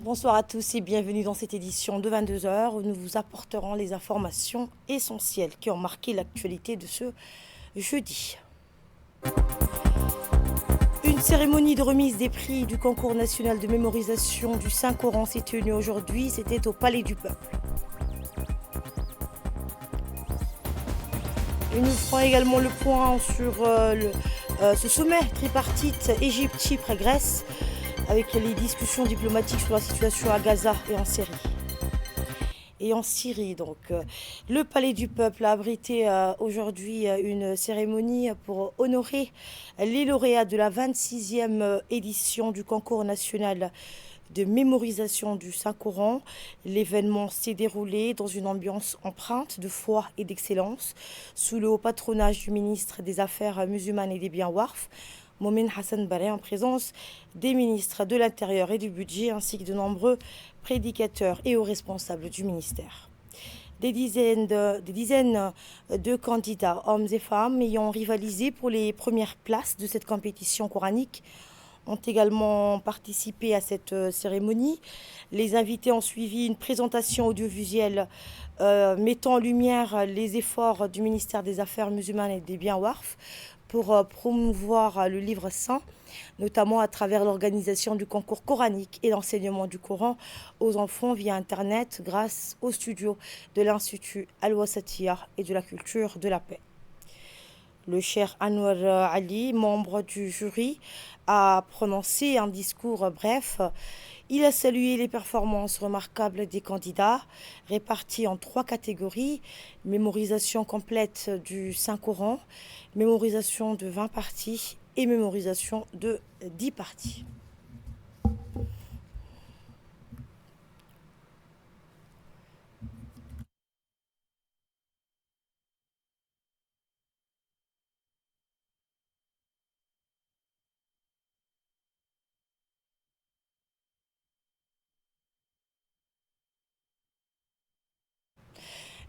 Bonsoir à tous et bienvenue dans cette édition de 22 heures où nous vous apporterons les informations essentielles qui ont marqué l'actualité de ce jeudi. Une cérémonie de remise des prix du concours national de mémorisation du Saint-Coran s'est tenue aujourd'hui, c'était au Palais du Peuple. Et nous ferons également le point sur ce sommet tripartite Égypte, Chypre et Grèce, avec les discussions diplomatiques sur la situation à Gaza et en Syrie. Le Palais du Peuple a abrité aujourd'hui une cérémonie pour honorer les lauréats de la 26e édition du concours national de mémorisation du Saint-Coran. L'événement s'est déroulé dans une ambiance empreinte de foi et d'excellence, sous le haut patronage du ministre des Affaires musulmanes et des Biens Warf, Momin Hassan Baré, en présence des ministres de l'Intérieur et du Budget, ainsi que de nombreux prédicateurs et hauts responsables du ministère. Des dizaines de candidats, hommes et femmes, ayant rivalisé pour les premières places de cette compétition coranique, ont également participé à cette cérémonie. Les invités ont suivi une présentation audiovisuelle mettant en lumière les efforts du ministère des Affaires musulmanes et des Biens Warf pour promouvoir le livre saint, notamment à travers l'organisation du concours coranique et l'enseignement du Coran aux enfants via Internet grâce au studio de l'Institut Al-Wasatiyah et de la culture de la paix. Le cheikh Anwar Ali, membre du jury, a prononcé un discours bref. Il a salué les performances remarquables des candidats, répartis en 3 catégories: mémorisation complète du Saint-Coran, mémorisation de 20 parties et mémorisation de 10 parties.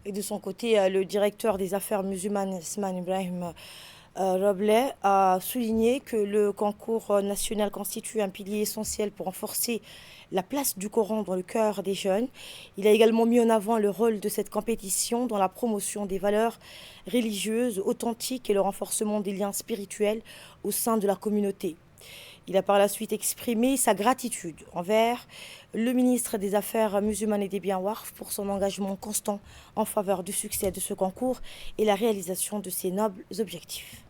Et de son côté, le directeur des affaires musulmanes, Ismail Ibrahim Rabelais, a souligné que le concours national constitue un pilier essentiel pour renforcer la place du Coran dans le cœur des jeunes. Il a également mis en avant le rôle de cette compétition dans la promotion des valeurs religieuses authentiques et le renforcement des liens spirituels au sein de la communauté. Il a par la suite exprimé sa gratitude envers le ministre des Affaires musulmanes et des Biens Warf pour son engagement constant en faveur du succès de ce concours et la réalisation de ses nobles objectifs.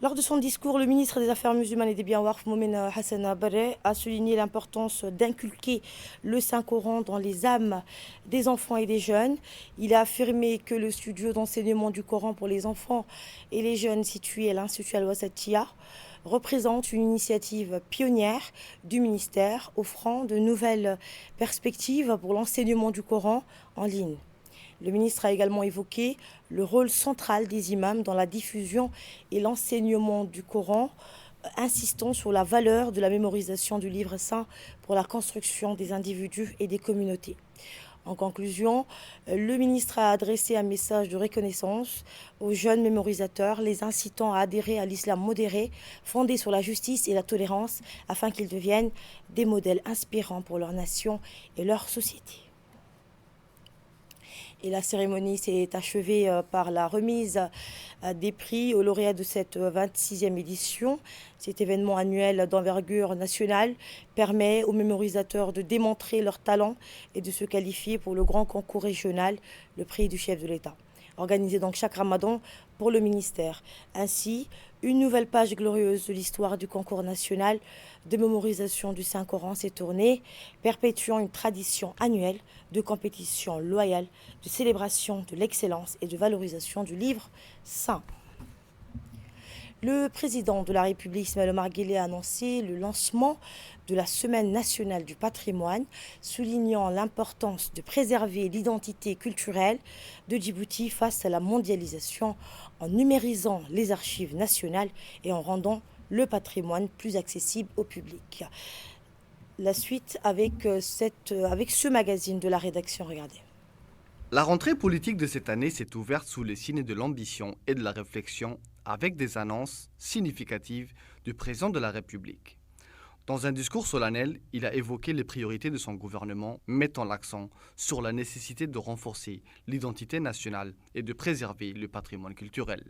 Lors de son discours, le ministre des Affaires musulmanes et des Biens Warf, Momin Hassan Baré, a souligné l'importance d'inculquer le Saint-Coran dans les âmes des enfants et des jeunes. Il a affirmé que le studio d'enseignement du Coran pour les enfants et les jeunes situé à l'Institut Al-Wasatiyah représente une initiative pionnière du ministère offrant de nouvelles perspectives pour l'enseignement du Coran en ligne. Le ministre a également évoqué le rôle central des imams dans la diffusion et l'enseignement du Coran, insistant sur la valeur de la mémorisation du livre saint pour la construction des individus et des communautés. En conclusion, le ministre a adressé un message de reconnaissance aux jeunes mémorisateurs, les incitant à adhérer à l'islam modéré, fondé sur la justice et la tolérance, afin qu'ils deviennent des modèles inspirants pour leur nation et leur société. Et la cérémonie s'est achevée par la remise des prix aux lauréats de cette 26e édition. Cet événement annuel d'envergure nationale permet aux mémorisateurs de démontrer leur talent et de se qualifier pour le grand concours régional, le prix du chef de l'État, organisé donc chaque Ramadan pour le ministère. Ainsi, une nouvelle page glorieuse de l'histoire du concours national de mémorisation du Saint-Coran s'est tournée, perpétuant une tradition annuelle de compétition loyale, de célébration de l'excellence et de valorisation du livre saint. Le président de la République, Ismaël Omar Guelleh, a annoncé le lancement de la Semaine nationale du patrimoine, soulignant l'importance de préserver l'identité culturelle de Djibouti face à la mondialisation en numérisant les archives nationales et en rendant le patrimoine plus accessible au public. La suite avec ce magazine de la rédaction, regardez. La rentrée politique de cette année s'est ouverte sous les signes de l'ambition et de la réflexion avec des annonces significatives du président de la République. Dans un discours solennel, il a évoqué les priorités de son gouvernement, mettant l'accent sur la nécessité de renforcer l'identité nationale et de préserver le patrimoine culturel.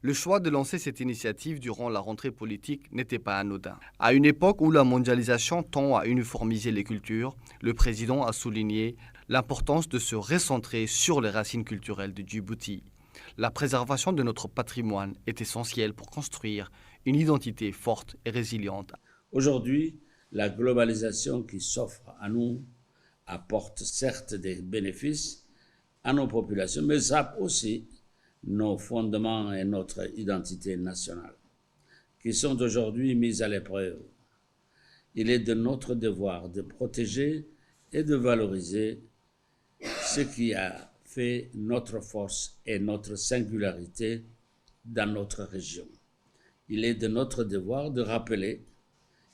Le choix de lancer cette initiative durant la rentrée politique n'était pas anodin. À une époque où la mondialisation tend à uniformiser les cultures, le président a souligné l'importance de se recentrer sur les racines culturelles de Djibouti. La préservation de notre patrimoine est essentielle pour construire une identité forte et résiliente. Aujourd'hui, la globalisation qui s'offre à nous apporte certes des bénéfices à nos populations, mais sape aussi nos fondements et notre identité nationale, qui sont aujourd'hui mis à l'épreuve. Il est de notre devoir de protéger et de valoriser ce qui a fait notre force et notre singularité dans notre région. Il est de notre devoir de rappeler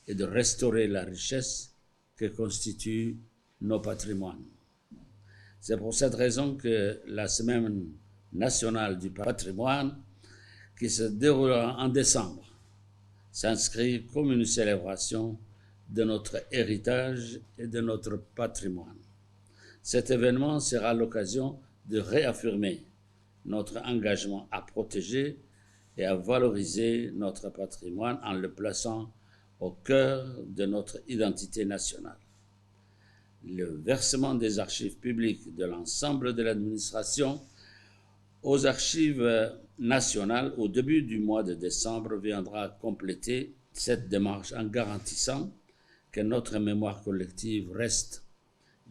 et de restaurer la richesse que constituent nos patrimoines. C'est pour cette raison que la Semaine nationale du patrimoine, qui se déroulera en décembre, s'inscrit comme une célébration de notre héritage et de notre patrimoine. Cet événement sera l'occasion de réaffirmer notre engagement à protéger et à valoriser notre patrimoine en le plaçant au cœur de notre identité nationale. Le versement des archives publiques de l'ensemble de l'administration aux archives nationales au début du mois de décembre viendra compléter cette démarche en garantissant que notre mémoire collective reste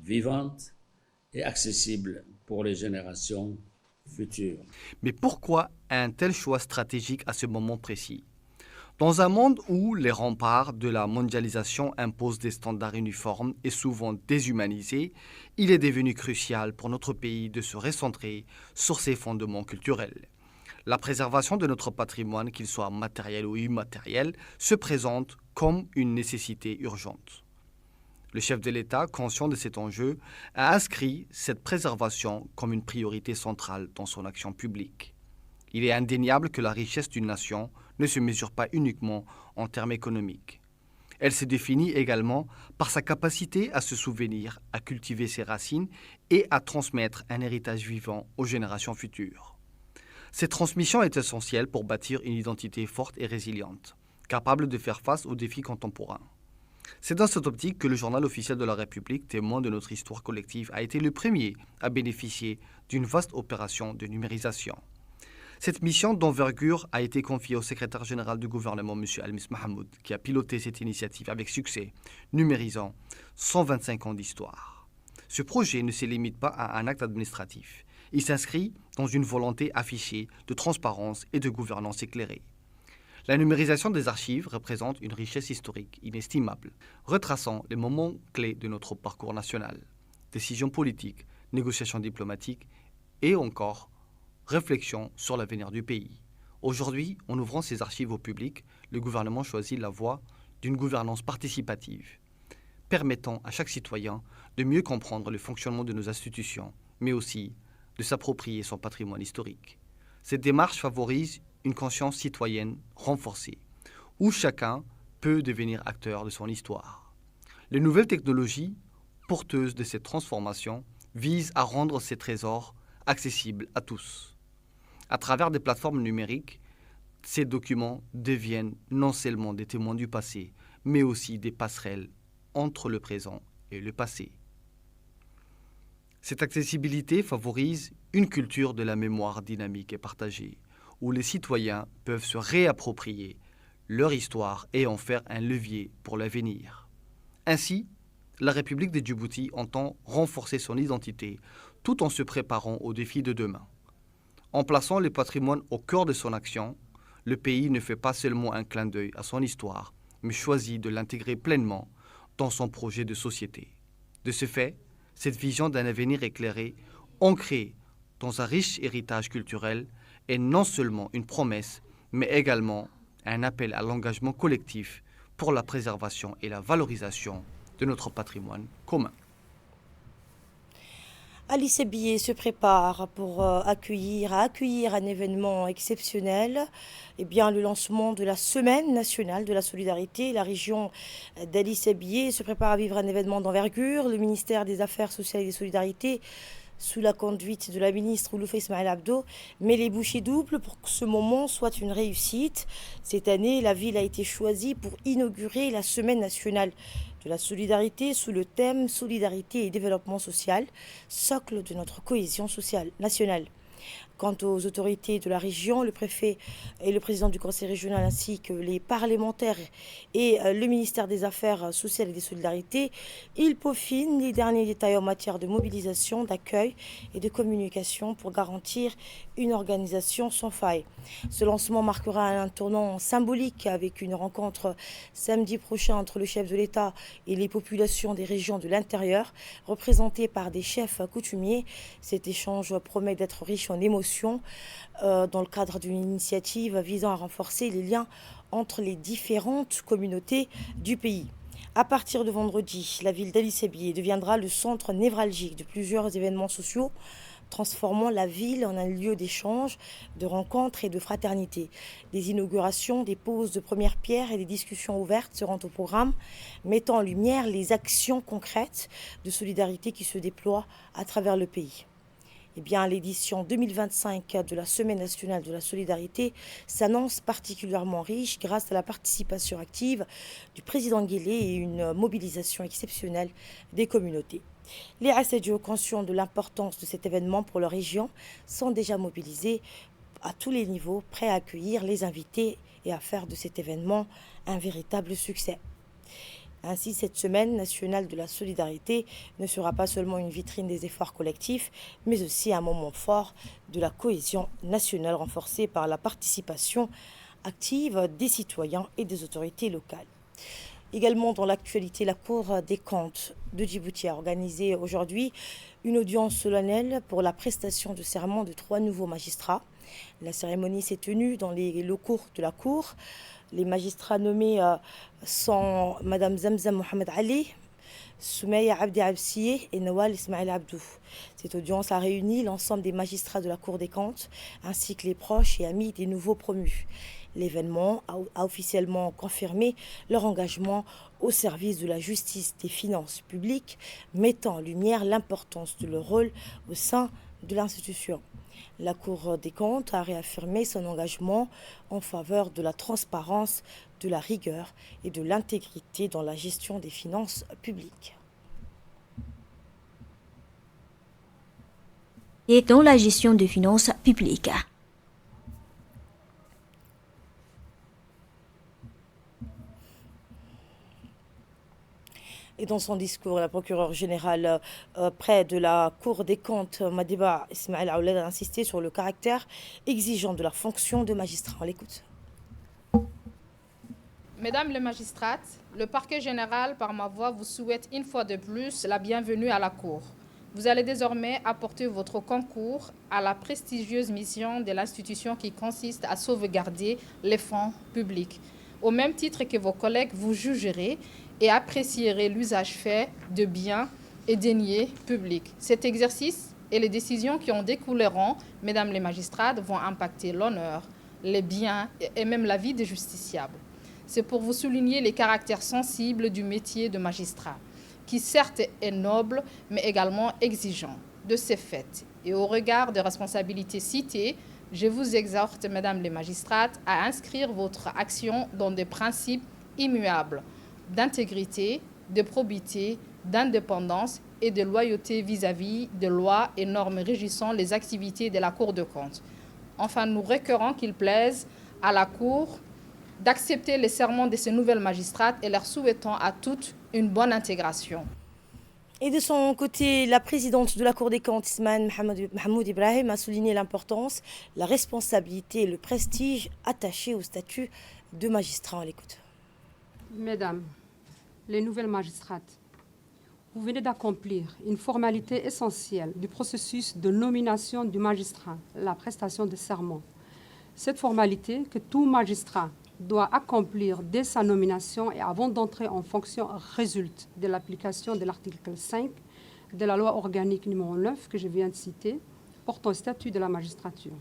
vivante et accessible pour les générations futures. Mais pourquoi un tel choix stratégique à ce moment précis ? Dans un monde où les remparts de la mondialisation imposent des standards uniformes et souvent déshumanisés, il est devenu crucial pour notre pays de se recentrer sur ses fondements culturels. La préservation de notre patrimoine, qu'il soit matériel ou immatériel, se présente comme une nécessité urgente. Le chef de l'État, conscient de cet enjeu, a inscrit cette préservation comme une priorité centrale dans son action publique. Il est indéniable que la richesse d'une nation ne se mesure pas uniquement en termes économiques. Elle se définit également par sa capacité à se souvenir, à cultiver ses racines et à transmettre un héritage vivant aux générations futures. Cette transmission est essentielle pour bâtir une identité forte et résiliente, capable de faire face aux défis contemporains. C'est dans cette optique que le journal officiel de la République, témoin de notre histoire collective, a été le premier à bénéficier d'une vaste opération de numérisation. Cette mission d'envergure a été confiée au secrétaire général du gouvernement, M. Almis Mahamoud, qui a piloté cette initiative avec succès, numérisant 125 ans d'histoire. Ce projet ne se limite pas à un acte administratif. Il s'inscrit dans une volonté affichée de transparence et de gouvernance éclairée. La numérisation des archives représente une richesse historique inestimable, retraçant les moments clés de notre parcours national. Décisions politiques, négociations diplomatiques et encore réflexion sur l'avenir du pays. Aujourd'hui, en ouvrant ces archives au public, le gouvernement choisit la voie d'une gouvernance participative, permettant à chaque citoyen de mieux comprendre le fonctionnement de nos institutions, mais aussi de s'approprier son patrimoine historique. Cette démarche favorise une conscience citoyenne renforcée, où chacun peut devenir acteur de son histoire. Les nouvelles technologies, porteuses de cette transformation, visent à rendre ces trésors accessibles à tous. À travers des plateformes numériques, ces documents deviennent non seulement des témoins du passé, mais aussi des passerelles entre le présent et le passé. Cette accessibilité favorise une culture de la mémoire dynamique et partagée, où les citoyens peuvent se réapproprier leur histoire et en faire un levier pour l'avenir. Ainsi, la République de Djibouti entend renforcer son identité tout en se préparant aux défis de demain. En plaçant le patrimoine au cœur de son action, le pays ne fait pas seulement un clin d'œil à son histoire, mais choisit de l'intégrer pleinement dans son projet de société. De ce fait, cette vision d'un avenir éclairé, ancré dans un riche héritage culturel, est non seulement une promesse, mais également un appel à l'engagement collectif pour la préservation et la valorisation de notre patrimoine commun. Alice Billet se prépare pour accueillir un événement exceptionnel. Eh bien, le lancement de la Semaine nationale de la solidarité. La région d'Alice Billet se prépare à vivre un événement d'envergure. Le ministère des Affaires sociales et des Solidarités, sous la conduite de la ministre Ouloufa Ismaël Abdo, met les bouchées doubles pour que ce moment soit une réussite. Cette année, la ville a été choisie pour inaugurer la Semaine nationale de la solidarité sous le thème Solidarité et développement social, socle de notre cohésion sociale nationale. Quant aux autorités de la région, le préfet et le président du conseil régional ainsi que les parlementaires et le ministère des Affaires sociales et des Solidarités, ils peaufinent les derniers détails en matière de mobilisation, d'accueil et de communication pour garantir une organisation sans faille. Ce lancement marquera un tournant symbolique avec une rencontre samedi prochain entre le chef de l'État et les populations des régions de l'intérieur, représentées par des chefs coutumiers. Cet échange promet d'être riche en émotions dans le cadre d'une initiative visant à renforcer les liens entre les différentes communautés du pays. À partir de vendredi, la ville d'Alice Billet deviendra le centre névralgique de plusieurs événements sociaux, transformant la ville en un lieu d'échange, de rencontres et de fraternité. Des inaugurations, des poses de première pierre et des discussions ouvertes seront au programme, mettant en lumière les actions concrètes de solidarité qui se déploient à travers le pays. Eh bien, l'édition 2025 de la Semaine nationale de la solidarité s'annonce particulièrement riche grâce à la participation active du président Guélé et une mobilisation exceptionnelle des communautés. Les Assadjo, conscients de l'importance de cet événement pour leur région, sont déjà mobilisés à tous les niveaux, prêts à accueillir les invités et à faire de cet événement un véritable succès. Ainsi, cette Semaine nationale de la solidarité ne sera pas seulement une vitrine des efforts collectifs, mais aussi un moment fort de la cohésion nationale renforcée par la participation active des citoyens et des autorités locales. Également dans l'actualité, la Cour des comptes de Djibouti a organisé aujourd'hui une audience solennelle pour la prestation de serment de 3 nouveaux magistrats. La cérémonie s'est tenue dans les locaux de la Cour. Les magistrats nommés sont Madame Zamzam Mohamed Ali, Soumeya Abdi Absiye et Nawal Ismail Abdou. Cette audience a réuni l'ensemble des magistrats de la Cour des comptes ainsi que les proches et amis des nouveaux promus. L'événement a officiellement confirmé leur engagement au service de la justice des finances publiques, mettant en lumière l'importance de leur rôle au sein de l'institution. La Cour des comptes a réaffirmé son engagement en faveur de la transparence, de la rigueur et de l'intégrité dans la gestion des finances publiques. Et dans la gestion des finances publiques. Et dans son discours, la procureure générale près de la Cour des comptes, Madiba Ismaël Aouled, a insisté sur le caractère exigeant de la fonction de magistrat. On l'écoute. Mesdames les magistrates, le parquet général, par ma voix, vous souhaite une fois de plus la bienvenue à la Cour. Vous allez désormais apporter votre concours à la prestigieuse mission de l'institution qui consiste à sauvegarder les fonds publics. Au même titre que vos collègues, vous jugerez et apprécierez l'usage fait de biens et deniers publics. Cet exercice et les décisions qui en découleront, mesdames les magistrates, vont impacter l'honneur, les biens et même la vie des justiciables. C'est pour vous souligner les caractères sensibles du métier de magistrat, qui certes est noble, mais également exigeant. De ces faits, et au regard des responsabilités citées, je vous exhorte, mesdames les magistrates, à inscrire votre action dans des principes immuables d'intégrité, de probité, d'indépendance et de loyauté vis-à-vis des lois et normes régissant les activités de la Cour de compte. Enfin, nous requérons qu'il plaise à la Cour d'accepter les serments de ces nouvelles magistrates et leur souhaitons à toutes une bonne intégration. Et de son côté, la présidente de la Cour des comptes, Ismaël Mahmoud Ibrahim, a souligné l'importance, la responsabilité et le prestige attachés au statut de magistrat. On l'écoute. Mesdames, les nouvelles magistrates, vous venez d'accomplir une formalité essentielle du processus de nomination du magistrat, la prestation de serment. Cette formalité que tout magistrat doit accomplir dès sa nomination et avant d'entrer en fonction résulte de l'application de l'article 5 de la loi organique numéro 9 que je viens de citer, portant statut de la magistrature.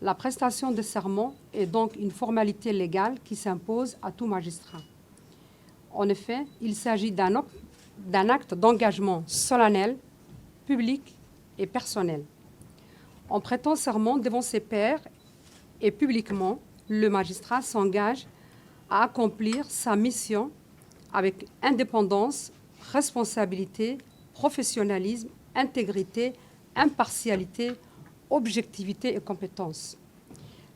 La prestation de serment est donc une formalité légale qui s'impose à tout magistrat. En effet, il s'agit d'un acte d'engagement solennel, public et personnel. En prêtant serment devant ses pairs et publiquement, le magistrat s'engage à accomplir sa mission avec indépendance, responsabilité, professionnalisme, intégrité, impartialité, objectivité et compétence.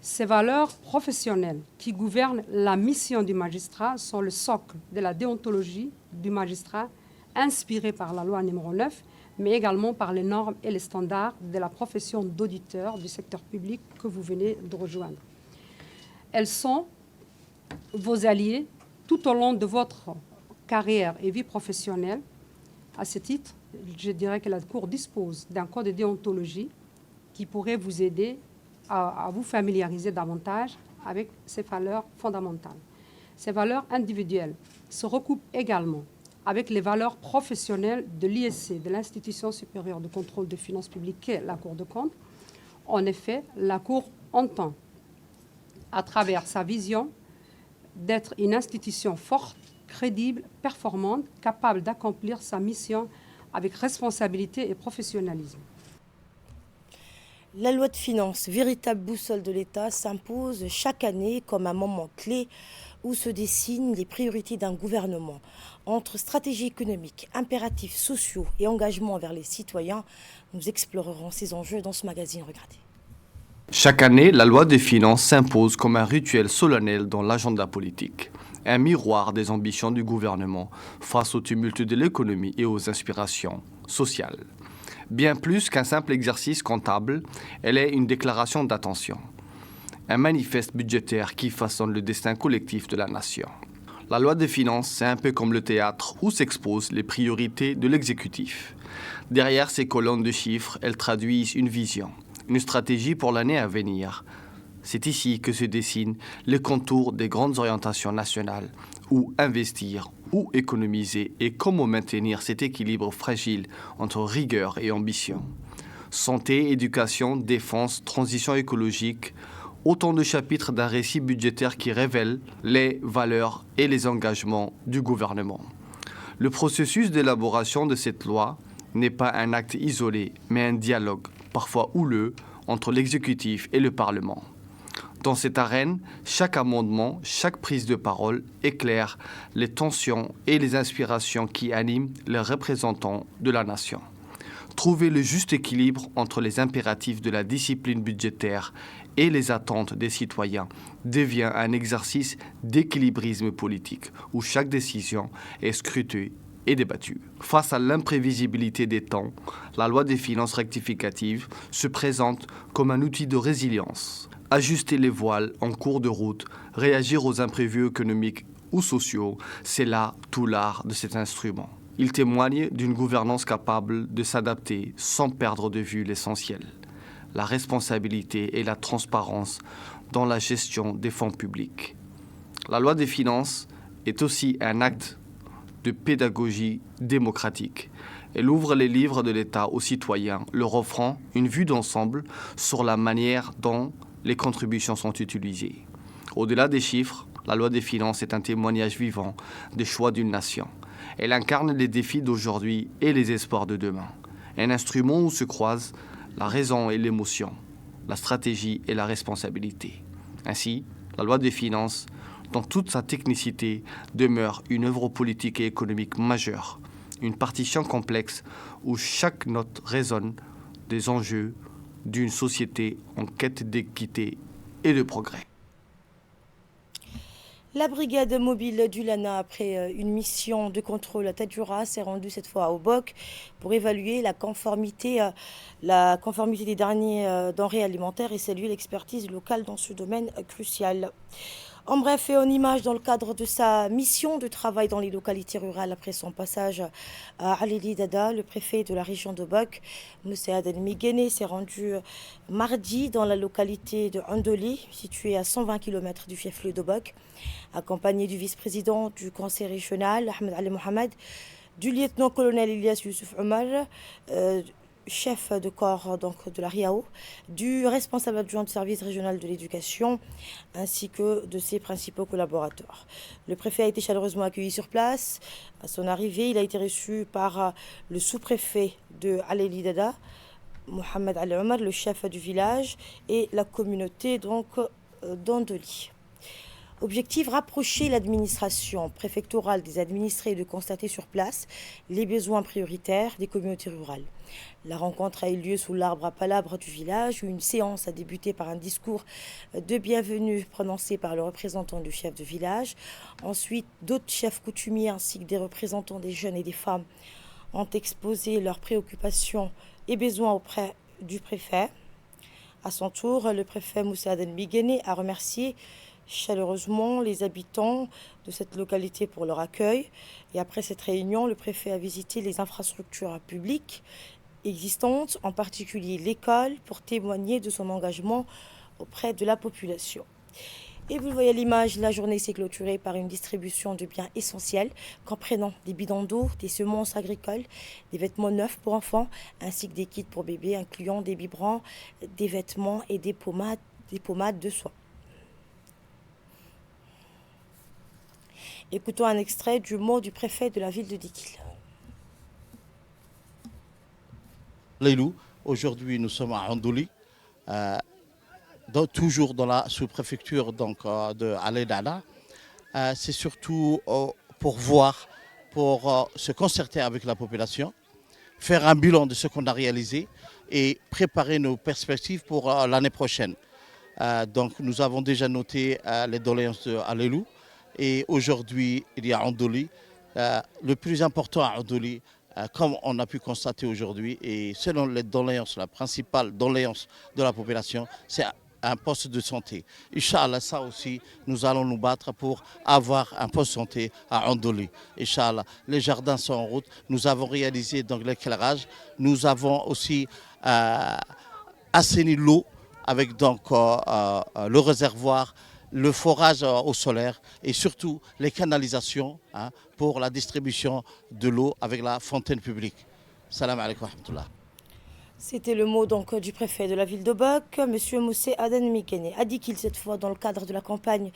Ces valeurs professionnelles qui gouvernent la mission du magistrat sont le socle de la déontologie du magistrat inspirée par la loi numéro 9, mais également par les normes et les standards de la profession d'auditeur du secteur public que vous venez de rejoindre. Elles sont vos alliés tout au long de votre carrière et vie professionnelle. À ce titre, je dirais que la Cour dispose d'un code de déontologie qui pourrait vous aider à vous familiariser davantage avec ces valeurs fondamentales. Ces valeurs individuelles se recoupent également avec les valeurs professionnelles de l'ISC, de l'Institution supérieure de contrôle des finances publiques, qu'est la Cour des comptes. En effet, la Cour entend, à travers sa vision, d'être une institution forte, crédible, performante, capable d'accomplir sa mission avec responsabilité et professionnalisme. La loi de finances, véritable boussole de l'État, s'impose chaque année comme un moment clé où se dessinent les priorités d'un gouvernement. Entre stratégie économique, impératifs sociaux et engagement envers les citoyens, nous explorerons ces enjeux dans ce magazine. Regardez. Chaque année, la loi des finances s'impose comme un rituel solennel dans l'agenda politique, un miroir des ambitions du gouvernement face au tumulte de l'économie et aux inspirations sociales. Bien plus qu'un simple exercice comptable, elle est une déclaration d'intention, un manifeste budgétaire qui façonne le destin collectif de la nation. La loi des finances, c'est un peu comme le théâtre où s'exposent les priorités de l'exécutif. Derrière ces colonnes de chiffres, elles traduisent une vision, une stratégie pour l'année à venir. C'est ici que se dessinent les contours des grandes orientations nationales, où investir, où économiser et comment maintenir cet équilibre fragile entre rigueur et ambition. Santé, éducation, défense, transition écologique, autant de chapitres d'un récit budgétaire qui révèle les valeurs et les engagements du gouvernement. Le processus d'élaboration de cette loi n'est pas un acte isolé, mais un dialogue, parfois houleux, entre l'exécutif et le Parlement. Dans cette arène, chaque amendement, chaque prise de parole éclaire les tensions et les inspirations qui animent les représentants de la nation. Trouver le juste équilibre entre les impératifs de la discipline budgétaire et les attentes des citoyens devient un exercice d'équilibrisme politique où chaque décision est scrutée et débattue. Face à l'imprévisibilité des temps, la loi des finances rectificatives se présente comme un outil de résilience. Ajuster les voiles en cours de route, réagir aux imprévus économiques ou sociaux, c'est là tout l'art de cet instrument. Il témoigne d'une gouvernance capable de s'adapter sans perdre de vue l'essentiel, la responsabilité et la transparence dans la gestion des fonds publics. La loi des finances est aussi un acte de pédagogie démocratique. Elle ouvre les livres de l'État aux citoyens, leur offrant une vue d'ensemble sur la manière dont les contributions sont utilisées. Au-delà des chiffres, la loi des finances est un témoignage vivant des choix d'une nation. Elle incarne les défis d'aujourd'hui et les espoirs de demain. Un instrument où se croisent la raison et l'émotion, la stratégie et la responsabilité. Ainsi, la loi des finances, dans toute sa technicité, demeure une œuvre politique et économique majeure, une partition complexe où chaque note résonne des enjeux d'une société en quête d'équité et de progrès. La brigade mobile du LANA, après une mission de contrôle à Tadjoura, s'est rendue cette fois au BOC pour évaluer la conformité des derniers denrées alimentaires et saluer l'expertise locale dans ce domaine crucial. En bref et en image, dans le cadre de sa mission de travail dans les localités rurales après son passage à Alili Dada, le préfet de la région de Boc, Moussa Aden Miguene, s'est rendu mardi dans la localité de Andoli, située à 120 km du fief-lieu de Boc, accompagné du vice-président du conseil régional, Ahmed Ali Mohamed, du lieutenant-colonel Ilyas Youssouf Omar, chef de corps donc, de la RIAO, du responsable adjoint du service régional de l'éducation, ainsi que de ses principaux collaborateurs. Le préfet a été chaleureusement accueilli sur place. À son arrivée, il a été reçu par le sous-préfet de Alaili Dada, Mohamed Ali Omar, le chef du village, et la communauté donc d'Andoli. Objectif, rapprocher l'administration préfectorale des administrés et de constater sur place les besoins prioritaires des communautés rurales. La rencontre a eu lieu sous l'arbre à palabres du village où une séance a débuté par un discours de bienvenue prononcé par le représentant du chef de village. Ensuite, d'autres chefs coutumiers ainsi que des représentants des jeunes et des femmes ont exposé leurs préoccupations et besoins auprès du préfet. À son tour, le préfet Moussa Aden Biguéné a remercié chaleureusement les habitants de cette localité pour leur accueil. Et après cette réunion, le préfet a visité les infrastructures publiques existantes, en particulier l'école, pour témoigner de son engagement auprès de la population. Et vous le voyez à l'image, la journée s'est clôturée par une distribution de biens essentiels, comprenant des bidons d'eau, des semences agricoles, des vêtements neufs pour enfants, ainsi que des kits pour bébés, incluant des biberons, des vêtements et des pommades de soie. Écoutons un extrait du mot du préfet de la ville de Dikil. Leilou, aujourd'hui nous sommes à Andoli, toujours dans la sous-préfecture de Alaili Dada. C'est surtout pour voir, pour se concerter avec la population, faire un bilan de ce qu'on a réalisé et préparer nos perspectives pour l'année prochaine. Donc nous avons déjà noté les doléances de Leilou. Et aujourd'hui, il y a Andoli. Le plus important à Andoli, comme on a pu constater aujourd'hui, et selon les doléances, la principale doléance de la population, c'est un poste de santé. Inch'Allah, ça aussi, nous allons nous battre pour avoir un poste de santé à Andoli. Inch'Allah, les jardins sont en route. Nous avons réalisé donc l'éclairage. Nous avons aussi assaini l'eau avec donc le réservoir, le forage au solaire et surtout les canalisations pour la distribution de l'eau avec la fontaine publique. Salam alaikum wa rahmatullah. C'était le mot donc du préfet de la ville de Bok, M. Moussa Aden Biguéné. A dit qu'il, cette fois, dans le cadre de la campagne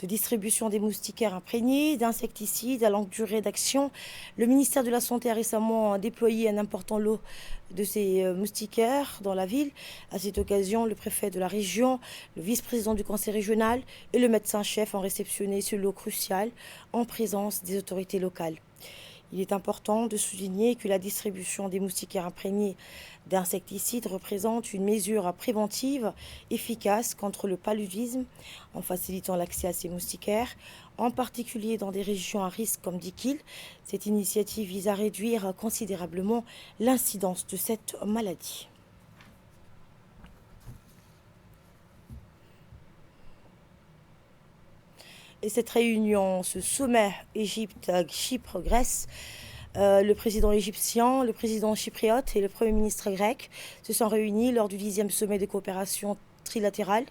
de distribution des moustiquaires imprégnés, d'insecticides à longue durée d'action, le ministère de la Santé a récemment déployé un important lot de ces moustiquaires dans la ville. À cette occasion, le préfet de la région, le vice-président du conseil régional et le médecin-chef ont réceptionné ce lot crucial en présence des autorités locales. Il est important de souligner que la distribution des moustiquaires imprégnés d'insecticides représente une mesure préventive efficace contre le paludisme en facilitant l'accès à ces moustiquaires, en particulier dans des régions à risque comme Dikil. Cette initiative vise à réduire considérablement l'incidence de cette maladie. Et cette réunion, ce sommet Égypte, Chypre, Grèce, le président égyptien, le président chypriote et le premier ministre grec se sont réunis lors du 10e sommet de coopération trilatérale.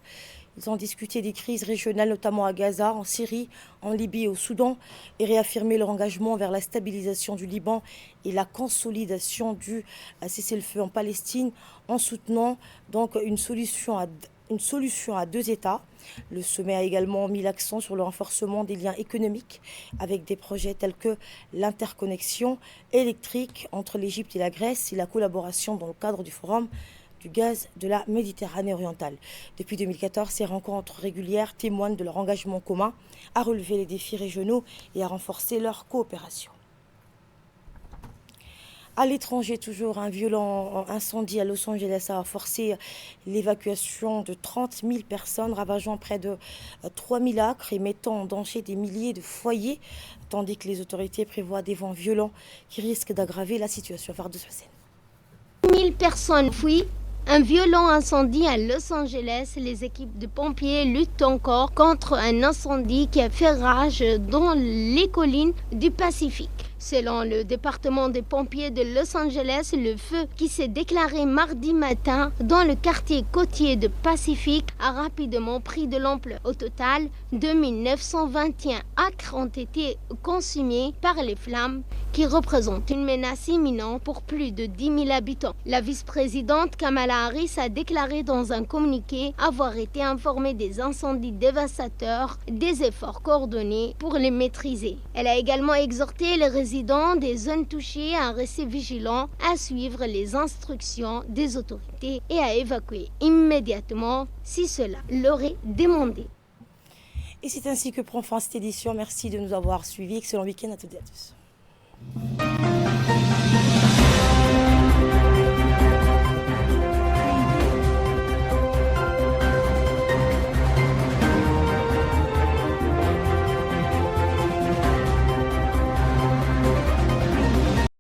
Ils ont discuté des crises régionales, notamment à Gaza, en Syrie, en Libye et au Soudan, et réaffirmé leur engagement vers la stabilisation du Liban et la consolidation du cessez-le-feu en Palestine, en soutenant donc une solution à deux États. Le sommet a également mis l'accent sur le renforcement des liens économiques avec des projets tels que l'interconnexion électrique entre l'Égypte et la Grèce et la collaboration dans le cadre du Forum du gaz de la Méditerranée orientale. Depuis 2014, ces rencontres régulières témoignent de leur engagement commun à relever les défis régionaux et à renforcer leur coopération. À l'étranger, toujours, un violent incendie à Los Angeles a forcé l'évacuation de 30 000 personnes, ravageant près de 3 000 acres et mettant en danger des milliers de foyers, tandis que les autorités prévoient des vents violents qui risquent d'aggraver la situation. 1000 personnes fuient. Un violent incendie à Los Angeles. Les équipes de pompiers luttent encore contre un incendie qui a fait rage dans les collines du Pacifique. Selon le département des pompiers de Los Angeles, le feu qui s'est déclaré mardi matin dans le quartier côtier de Pacific a rapidement pris de l'ampleur. Au total, 2921 acres ont été consumés par les flammes qui représentent une menace imminente pour plus de 10 000 habitants. La vice-présidente Kamala Harris a déclaré dans un communiqué avoir été informée des incendies dévastateurs, des efforts coordonnés pour les maîtriser. Elle a également exhorté les résidents des zones touchées à rester vigilants, à suivre les instructions des autorités et à évacuer immédiatement si cela leur est demandé. Et c'est ainsi que prend fin cette édition. Merci de nous avoir suivis. Excellent week-end à toutes et à tous.